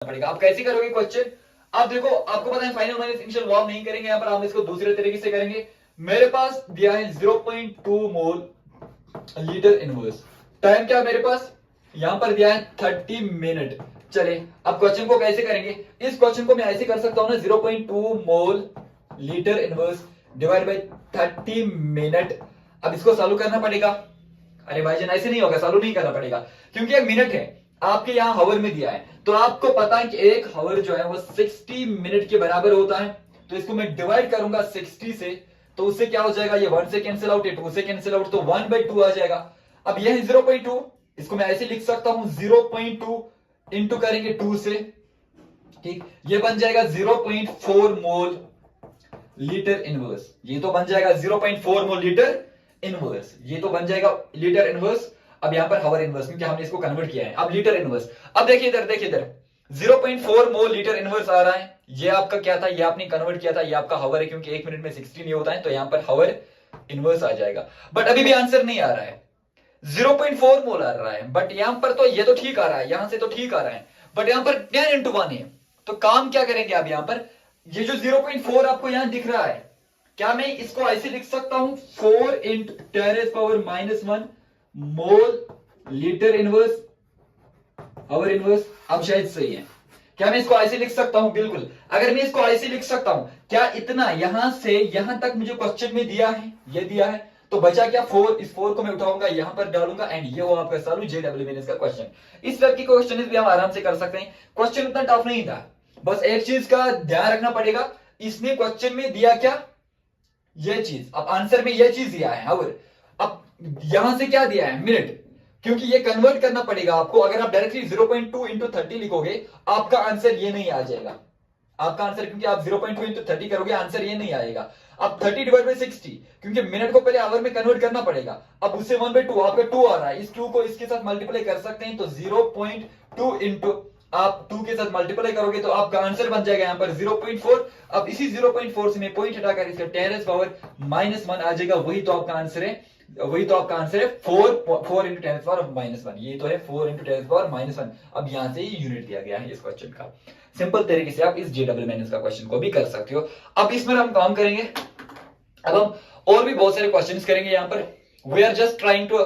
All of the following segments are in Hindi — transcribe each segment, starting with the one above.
पड़ेगा। आप कैसे करोगे क्वेश्चन? आप देखो, आपको पता है फाइनल माइनस इनिशियल वार्म नहीं करेंगे यहां पर, हम इसको दूसरे तरीके से करेंगे। मेरे पास दिया है 0.2 मोल लीटर इनवर्स। टाइम क्या मेरे पास यहां पर दिया है 30 मिनट। चले अब क्वेश्चन को कैसे करेंगे? इस क्वेश्चन को मैं ऐसे कर सकता हूं ना, 0.2 mole litre inverse divide by 30 minute. अब इसको सॉल्व करना पड़ेगा। अरे भाईजान ऐसे नहीं होगा, सॉल्व नहीं करना पड़ेगा क्योंकि एक मिनट है, आपके यहाँ हावर में दिया है, तो आपको पता है कि एक हावर जो है वो 60 मिनट के बराबर होता है। तो इसको मैं डिवाइड करूंगा 60 से, तो उससे क्या हो जाएगा, ये 1 से कैंसिल आउट, ये 2 से कैंसिल आउट, तो 1/2 आ जाएगा। अब यह है 0.2, इसको मैं ऐसे लिख सकता हूं 0.2 इंटू करेंगे 2 से, ठीक, ये बन जाएगा 0.4 मोल लीटर इनवर्स। ये तो बन जाएगा 0.4 मोल लीटर इनवर्स, ये तो बन जाएगा लीटर इनवर्स। अब यहां पर हावर इनवर्स, क्योंकि हमने इसको कन्वर्ट किया है। अब लीटर इनवर्स, अब देखिए इधर, देखिए इधर 0.4 मोल लीटर इनवर्स आ रहा है। ये आपका क्या था, ये आपने कन्वर्ट किया था, ये आपका हावर है, क्योंकि 1 मिनट में 60 नहीं होता है, तो यहां पर हावर इनवर्स आ जाएगा। बट अभी भी आंसर नहीं आ रहा है, 0.4 मोल आ रहा है, बट यहां पर तो ये तो ठीक आ रहा है, यहां से तो ठीक आ रहा है, बट यहां पर 10 इंटू 1 है। तो काम क्या करेंगे अब यहां पर, ये जो 0.4 आपको यहां दिख रहा है, क्या मैं इसको ऐसे लिख सकता हूं 4 इंटू 10⁻⁻1 मोल लीटर इनवर्स हावर इनवर्स? अब शायद सही है। क्या मैं इसको ऐसे लिख सकता हूं? बिल्कुल। अगर मैं इसको ऐसे लिख सकता हूं, क्या इतना यहां से यहां तक मुझे क्वेश्चन में दिया है, ये दिया है, तो बचा क्या 4, इस 4 को मैं उठाऊंगा यहां पर डालूंगा, एंड ये वो आपका सॉल्व JEE का क्वेश्चन। इस टाइप की क्वेश्चन भी हम आराम से कर सकते हैं। क्वेश्चन उतना टफ नहीं था, बस एक चीज का ध्यान रखना पड़ेगा, इसने क्वेश्चन में दिया क्या, ये चीज। अब आंसर में ये चीज दिया है हावर, अब यहां से क्या दिया है, मिनट, क्योंकि ये कन्वर्ट करना पड़ेगा आपको। अगर आप डायरेक्टली 0.2 इंटू 30 लिखोगे, आपका आंसर ये नहीं आ जाएगा, आपका आंसर, क्योंकि आप 0.2 इंटू 30 करोगे, आंसर ये नहीं आएगा। अब 30 डिवाइड बाई 60, क्योंकि मिनट को पहले आवर में कन्वर्ट करना पड़ेगा। अब उससे 1/2, आपका 2 आ रहा है, इस 2 को इसके साथ मल्टीप्लाई कर सकते हैं, तो 0.2 इंटू आप 2 के साथ मल्टीप्लाई करोगे तो आपका आंसर बन जाएगा यहां पर 0.4। अब इसी 0.4 से मैं पॉइंट हटाकर इसका 10⁻⁻1 आ जाएगा, वही तो आपका आंसर है, वही तो आपका आंसर है 4 इंटू 10⁻⁻1। ये तो है 4 इंटू 10⁻⁻1। अब यहां से ही यूनिट दिया गया है इस क्वेश्चन का। सिंपल तरीके से आप इस JEE का क्वेश्चन को भी कर सकते हो। अब इसमें हम काम करेंगे, अब हम और भी बहुत सारे क्वेश्चंस करेंगे यहां पर। We are just trying to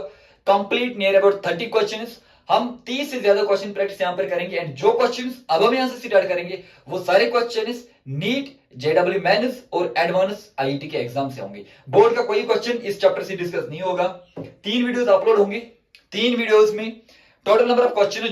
complete near about 30 questions. हम 30 से ज्यादा क्वेश्चन प्रैक्टिस यहां पर करेंगे, एंड जो क्वेश्चंस अब हम यहां से स्टार्ट करेंगे वो सारे क्वेश्चंस नीट, JEE और एडवांस IIT के एग्जाम से होंगे। बोर्ड का कोई क्वेश्चन इस चैप्टर से डिस्कस नहीं होगा। 3 वीडियोस अपलोड होंगे, 3 वीडियोस में टोटल नंबर ऑफ क्वेश्चन